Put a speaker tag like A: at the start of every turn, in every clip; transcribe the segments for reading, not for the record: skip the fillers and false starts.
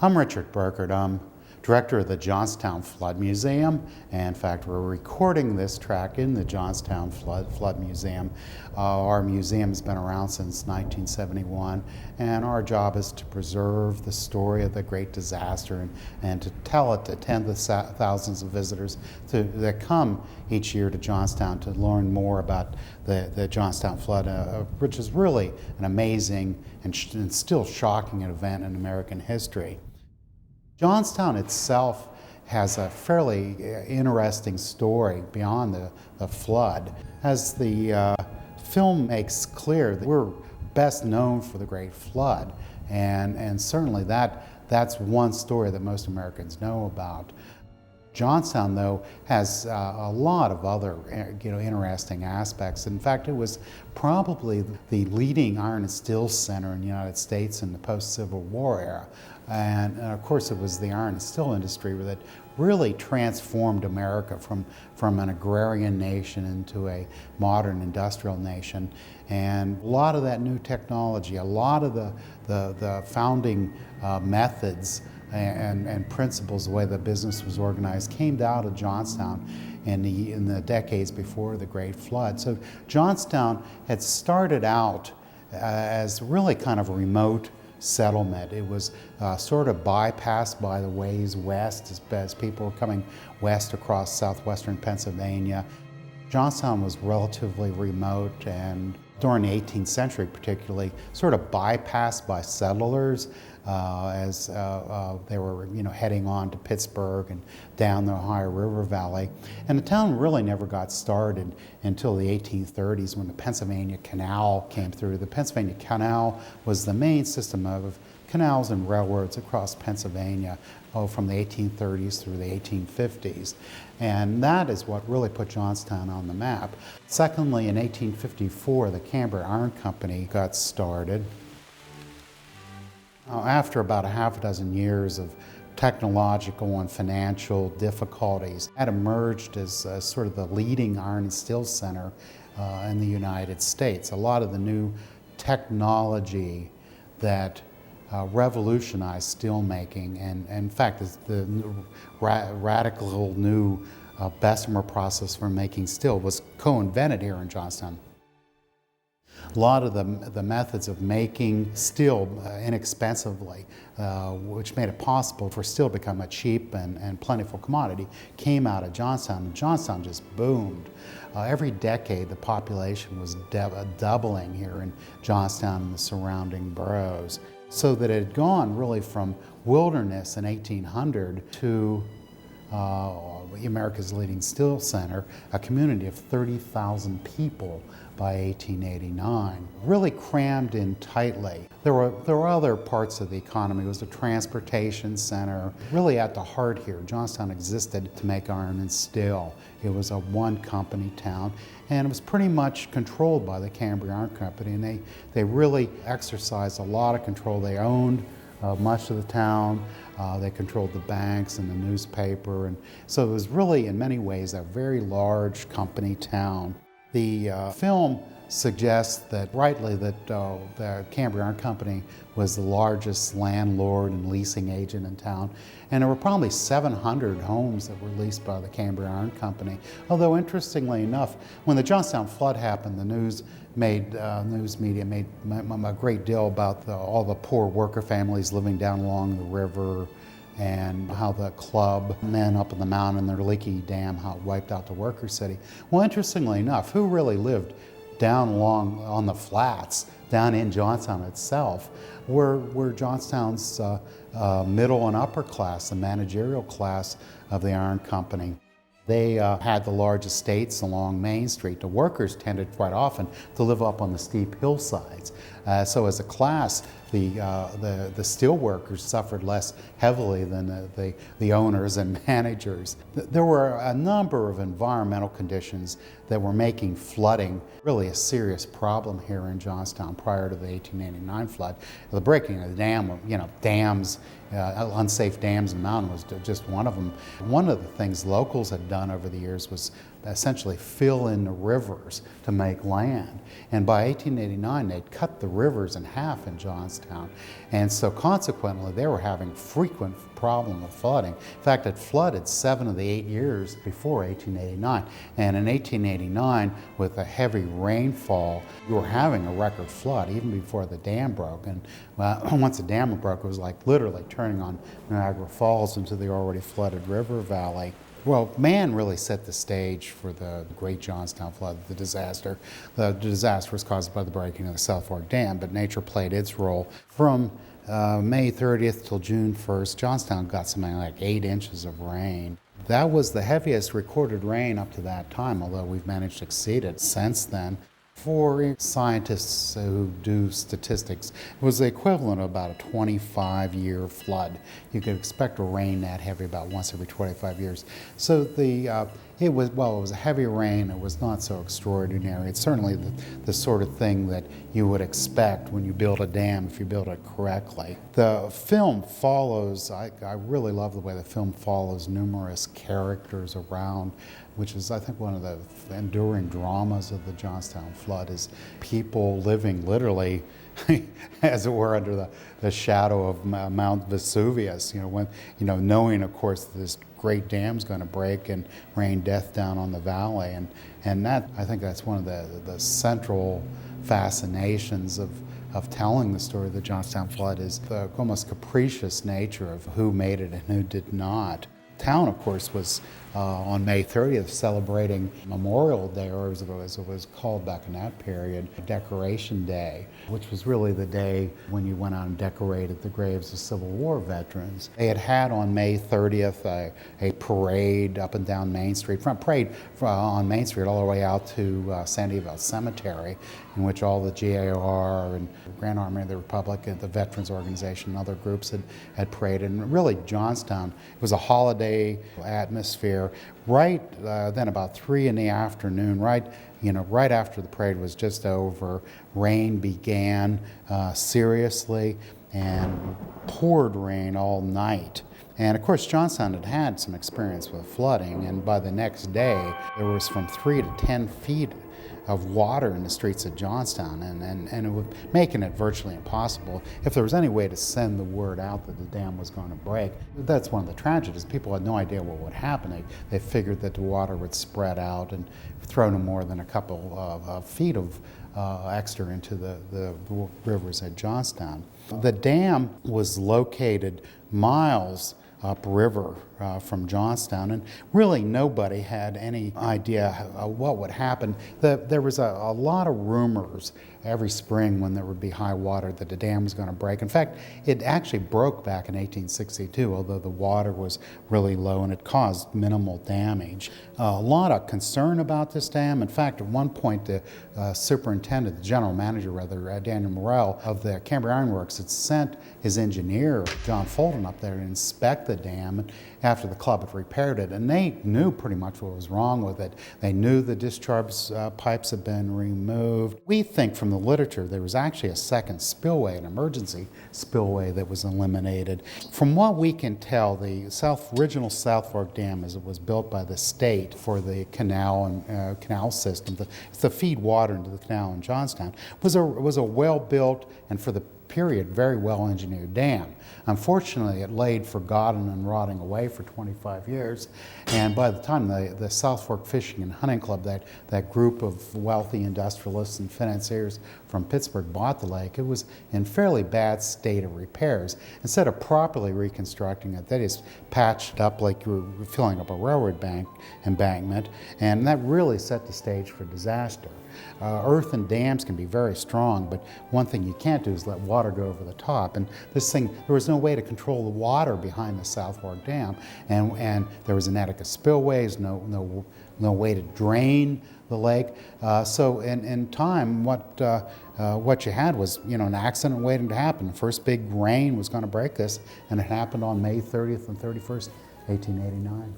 A: I'm Richard Burkert. I'm director of the Johnstown Flood Museum. And in fact, we're recording this track in the Johnstown Flood Museum. Our museum has been around since 1971, and our job is to preserve the story of the Great Disaster and to tell it to tens of thousands of visitors that come each year to Johnstown to learn more about the Johnstown flood, which is really an amazing and still shocking event in American history. Johnstown itself has a fairly interesting story beyond the flood. As the film makes clear, that we're best known for the Great Flood, and certainly that's one story that most Americans know about. Johnstown, though, has a lot of other interesting aspects. In fact, it was probably the leading iron and steel center in the United States in the post-Civil War era. And of course, it was the iron and steel industry that really transformed America from an agrarian nation into a modern industrial nation. And a lot of that new technology, a lot of the founding methods and principles, the way the business was organized, came out of Johnstown in the decades before the Great Flood. So Johnstown had started out as really kind of a remote settlement. It was sort of bypassed by the ways west as people were coming west across southwestern Pennsylvania. Johnstown was relatively remote, and during the 18th century particularly, sort of bypassed by settlers as they were heading on to Pittsburgh and down the Ohio River Valley. And the town really never got started until the 1830s when the Pennsylvania Canal came through. The Pennsylvania Canal was the main system of canals and railroads across Pennsylvania from the 1830s through the 1850s. And that is what really put Johnstown on the map. Secondly, in 1854, the Cambria Iron Company got started. After about a half a dozen years of technological and financial difficulties, that emerged as sort of the leading iron and steel center in the United States. A lot of the new technology that revolutionized steelmaking, and in fact the radical new Bessemer process for making steel was co-invented here in Johnstown. A lot of the methods of making steel inexpensively, which made it possible for steel to become a cheap and plentiful commodity, came out of Johnstown, and Johnstown just boomed. Every decade the population was doubling here in Johnstown and the surrounding boroughs, so that it had gone really from wilderness in 1800 to America's leading steel center, a community of 30,000 people by 1889, really crammed in tightly. There were other parts of the economy. It was the transportation center. Really at the heart here, Johnstown existed to make iron and steel. It was a one-company town, and it was pretty much controlled by the Cambria Iron Company, and they really exercised a lot of control. They owned much of the town. They controlled the banks and the newspaper, and so it was really, in many ways, a very large company town. The film suggests that, rightly, that the Cambria Iron Company was the largest landlord and leasing agent in town, and there were probably 700 homes that were leased by the Cambria Iron Company. Although, interestingly enough, when the Johnstown flood happened, the news media made a great deal about all the poor worker families living down along the river, and how the club men up in the mountain, their leaky dam, how it wiped out the worker city. Well, interestingly enough, who really lived down along on the flats, down in Johnstown itself, were Johnstown's middle and upper class, the managerial class of the iron company. They had the large estates along Main Street. The workers tended quite often to live up on the steep hillsides. So as a class, the steel workers suffered less heavily than the owners and managers. There were a number of environmental conditions that were making flooding really a serious problem here in Johnstown prior to the 1889 flood. The breaking of the dam, dams, unsafe dams in the mountain was just one of them. One of the things locals had done over the years was essentially fill in the rivers to make land. And by 1889, they'd cut the rivers in half in Johnstown. And so consequently, they were having frequent problem of flooding. In fact, it flooded 7 of the 8 years before 1889. And in 1889, with a heavy rainfall, you were having a record flood even before the dam broke. And once the dam broke, it was like literally turning on Niagara Falls into the already flooded river valley. Well, man really set the stage for the Great Johnstown Flood, the disaster. The disaster was caused by the breaking of the South Fork Dam, but nature played its role. From May 30th till June 1st, Johnstown got something like 8 inches of rain. That was the heaviest recorded rain up to that time, although we've managed to exceed it since then. For scientists who do statistics, it was the equivalent of about a 25-year flood. You could expect a rain that heavy about once every 25 years. So it was a heavy rain. It was not so extraordinary. It's certainly the sort of thing that you would expect when you build a dam if you build it correctly. The film follows, I really love the way the film follows numerous characters around, which is, I think, one of the enduring dramas of the Johnstown flood, is people living literally, as it were, under the shadow of Mount Vesuvius, knowing, of course, this great dam's going to break and rain death down on the valley. And that, I think that's one of the central fascinations of telling the story of the Johnstown flood, is the almost capricious nature of who made it and who did not. Town, of course, was on May 30th celebrating Memorial Day, or as it was called back in that period, Decoration Day, which was really the day when you went out and decorated the graves of Civil War veterans. They had on May 30th a parade up and down Main Street, front parade on Main Street all the way out to Sandyville Cemetery, in which all the GAR and Grand Army of the Republic and the Veterans Organization and other groups had paraded. And really, Johnstown, it was a holiday atmosphere. Right then, about 3 in the afternoon, right after the parade was just over, rain began seriously and poured rain all night. And of course, Johnstown had had some experience with flooding, and by the next day, there was from 3 to 10 feet of water in the streets of Johnstown, and it was making it virtually impossible. If there was any way to send the word out that the dam was going to break, that's one of the tragedies. People had no idea what would happen. They figured that the water would spread out and throw no more than a couple of feet of extra into the rivers at Johnstown. The dam was located miles upriver from Johnstown, and really nobody had any idea what would happen. There was a lot of rumors every spring when there would be high water that the dam was going to break. In fact, it actually broke back in 1862, although the water was really low and it caused minimal damage. A lot of concern about this dam. In fact, at one point, the superintendent, the general manager rather, Daniel Morrell of the Cambria Iron Works, had sent his engineer, John Fulton, up there to inspect the dam after the club had repaired it, and they knew pretty much what was wrong with it. They knew the discharge pipes had been removed. We think from the literature there was actually a second spillway, an emergency spillway, that was eliminated. From what we can tell, the original South Fork Dam, as it was built by the state for the canal and canal system to feed water into the canal in Johnstown, was a well-built and, for the period, very well-engineered dam. Unfortunately, it laid forgotten and rotting away for 25 years, and by the time the South Fork Fishing and Hunting Club, that group of wealthy industrialists and financiers from Pittsburgh, bought the lake, it was in fairly bad state of repairs. Instead of properly reconstructing it, they just patched up like you were filling up a railroad embankment, and that really set the stage for disaster. Earth and dams can be very strong, but one thing you can't do is let water go over the top. And this thing, there was no way to control the water behind the South Fork Dam, and there was inadequate spillways, no way to drain the lake. So in time, what you had was, an accident waiting to happen. The first big rain was going to break this, and it happened on May 30th and 31st, 1889.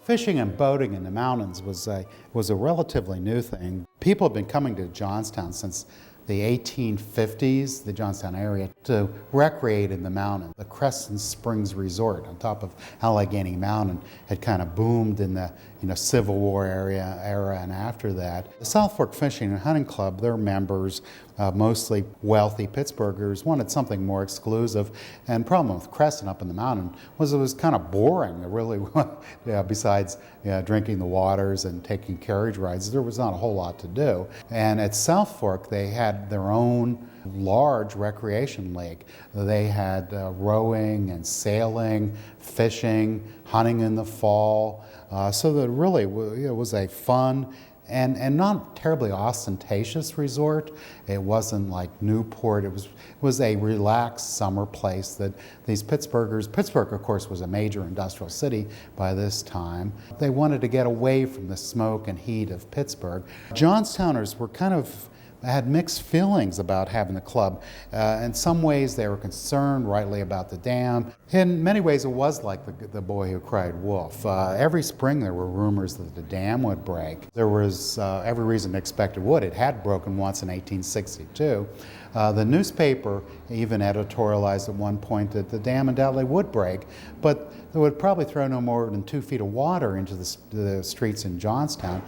A: Fishing and boating in the mountains was a relatively new thing. People had been coming to Johnstown since the 1850s, the Johnstown area, to recreate in the mountain. The Crescent Springs Resort on top of Allegheny Mountain had kind of boomed in the Civil War era and after that. The South Fork Fishing and Hunting Club, their members, mostly wealthy Pittsburghers, wanted something more exclusive. And the problem with Crescent up in the mountain was it was kind of boring. It really was, besides drinking the waters and taking carriage rides, there was not a whole lot to do. And at South Fork, they had their own large recreation lake. They had rowing and sailing, fishing, hunting in the fall. So that really it was a fun and not terribly ostentatious resort. It wasn't like Newport. It was a relaxed summer place that these Pittsburghers, Pittsburgh of course was a major industrial city by this time. They wanted to get away from the smoke and heat of Pittsburgh. Johnstowners were had mixed feelings about having the club. In some ways they were concerned rightly about the dam. In many ways it was like the boy who cried wolf. Every spring there were rumors that the dam would break. There was every reason to expect it would. It had broken once in 1862. The newspaper even editorialized at one point that the dam undoubtedly would break, but it would probably throw no more than 2 feet of water into the streets in Johnstown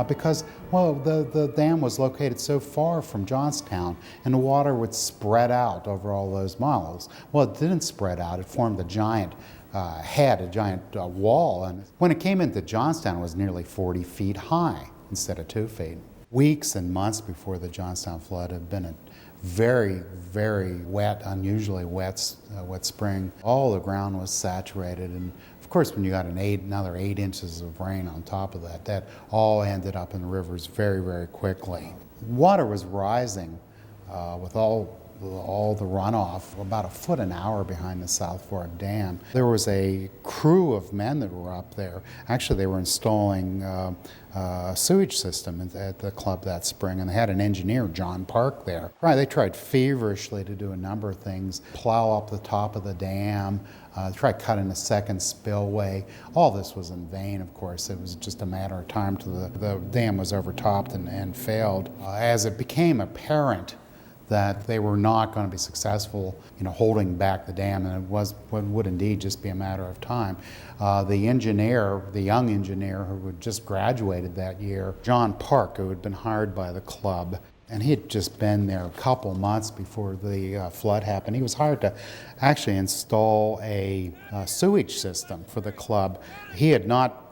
A: because, well, the dam was located so far from Johnstown and the water would spread out over all those miles. Well, it didn't spread out. It formed a giant wall, and when it came into Johnstown, it was nearly 40 feet high instead of 2 feet. Weeks and months before the Johnstown flood had been a very, very wet, unusually wet spring. All the ground was saturated, and of course when you got another 8 inches of rain on top of that, that all ended up in the rivers very, very quickly. Water was rising with all the runoff about a foot an hour behind the South Fork Dam. There was a crew of men that were up there. Actually, they were installing a sewage system at the club that spring, and they had an engineer, John Park, there. They tried feverishly to do a number of things, plow up the top of the dam, try cutting a second spillway. All this was in vain, of course. It was just a matter of time till the dam was overtopped and failed. As it became apparent that they were not going to be successful, holding back the dam, and it would indeed just be a matter of time. The young engineer who had just graduated that year, John Park, who had been hired by the club, and he had just been there a couple months before the flood happened. He was hired to actually install a sewage system for the club. He had not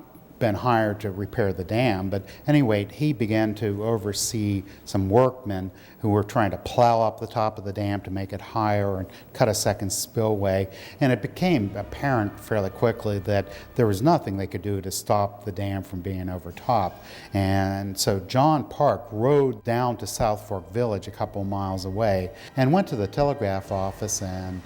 A: been hired to repair the dam, but anyway, he began to oversee some workmen who were trying to plow up the top of the dam to make it higher and cut a second spillway, and it became apparent fairly quickly that there was nothing they could do to stop the dam from being overtopped. And so John Park rode down to South Fork Village, a couple miles away, and went to the telegraph office and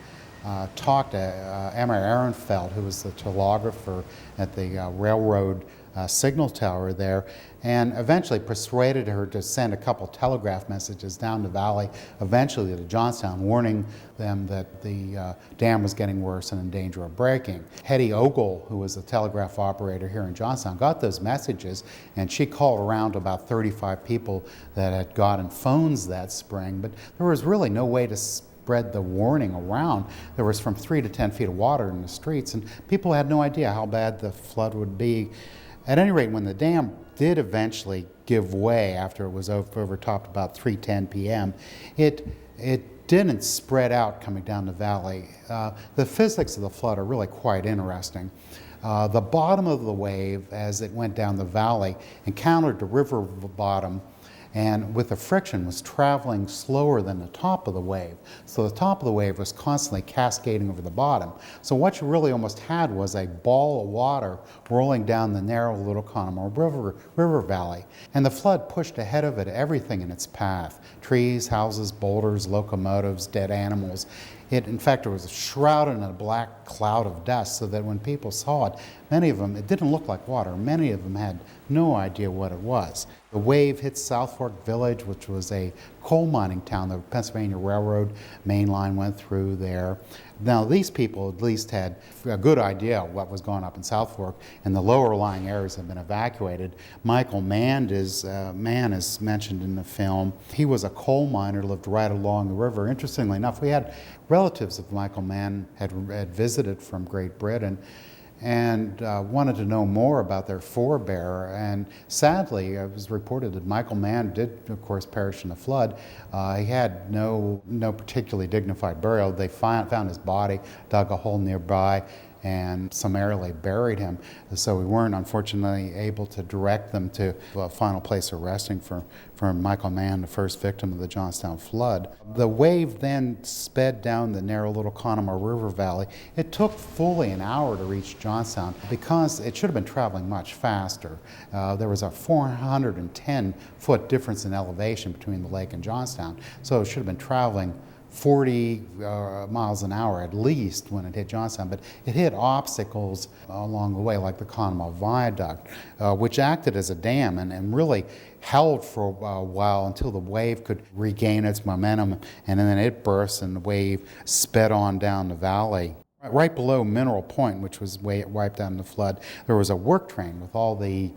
A: talked to Emma Ehrenfeld, who was the telegrapher at the railroad signal tower there, and eventually persuaded her to send a couple telegraph messages down the valley, eventually to Johnstown, warning them that the dam was getting worse and in danger of breaking. Hetty Ogle, who was a telegraph operator here in Johnstown, got those messages, and she called around to about 35 people that had gotten phones that spring, but there was really no way to spread the warning around. There was from 3 to 10 feet of water in the streets, and people had no idea how bad the flood would be. At any rate, when the dam did eventually give way after it was overtopped about 3:10 p.m., it didn't spread out coming down the valley. The physics of the flood are really quite interesting. The bottom of the wave, as it went down the valley, encountered the river bottom, and with the friction was traveling slower than the top of the wave. So the top of the wave was constantly cascading over the bottom. So what you really almost had was a ball of water rolling down the narrow Little Conemaugh River Valley. And the flood pushed ahead of it everything in its path: trees, houses, boulders, locomotives, dead animals. In fact, it was shrouded in a black cloud of dust, so that when people saw it, many of them, it didn't look like water. Many of them had no idea what it was. The wave hit South Fork Village, which was a coal mining town. The Pennsylvania Railroad main line went through there. Now, these people at least had a good idea of what was going up in South Fork, and the lower lying areas have been evacuated. Michael Mann is mentioned in the film. He was a coal miner, lived right along the river. Interestingly enough, we had relatives of Michael Mann had visited from Great Britain, and wanted to know more about their forebear. And sadly, it was reported that Michael Mann did, of course, perish in the flood. He had no particularly dignified burial. They found his body, dug a hole nearby, and summarily buried him. So we weren't, unfortunately, able to direct them to a final place of resting for Michael Mann, the first victim of the Johnstown flood. The wave then sped down the narrow little Conemaugh River Valley. It took fully an hour to reach Johnstown because it should have been traveling much faster. There was a 410-foot difference in elevation between the lake and Johnstown, so it should have been traveling 40 miles an hour at least when it hit Johnstown, but it hit obstacles along the way, like the Conemaugh Viaduct, which acted as a dam and really held for a while until the wave could regain its momentum, and then it burst and the wave sped on down the valley. Right below Mineral Point, which was wiped out in the flood, there was a work train with all the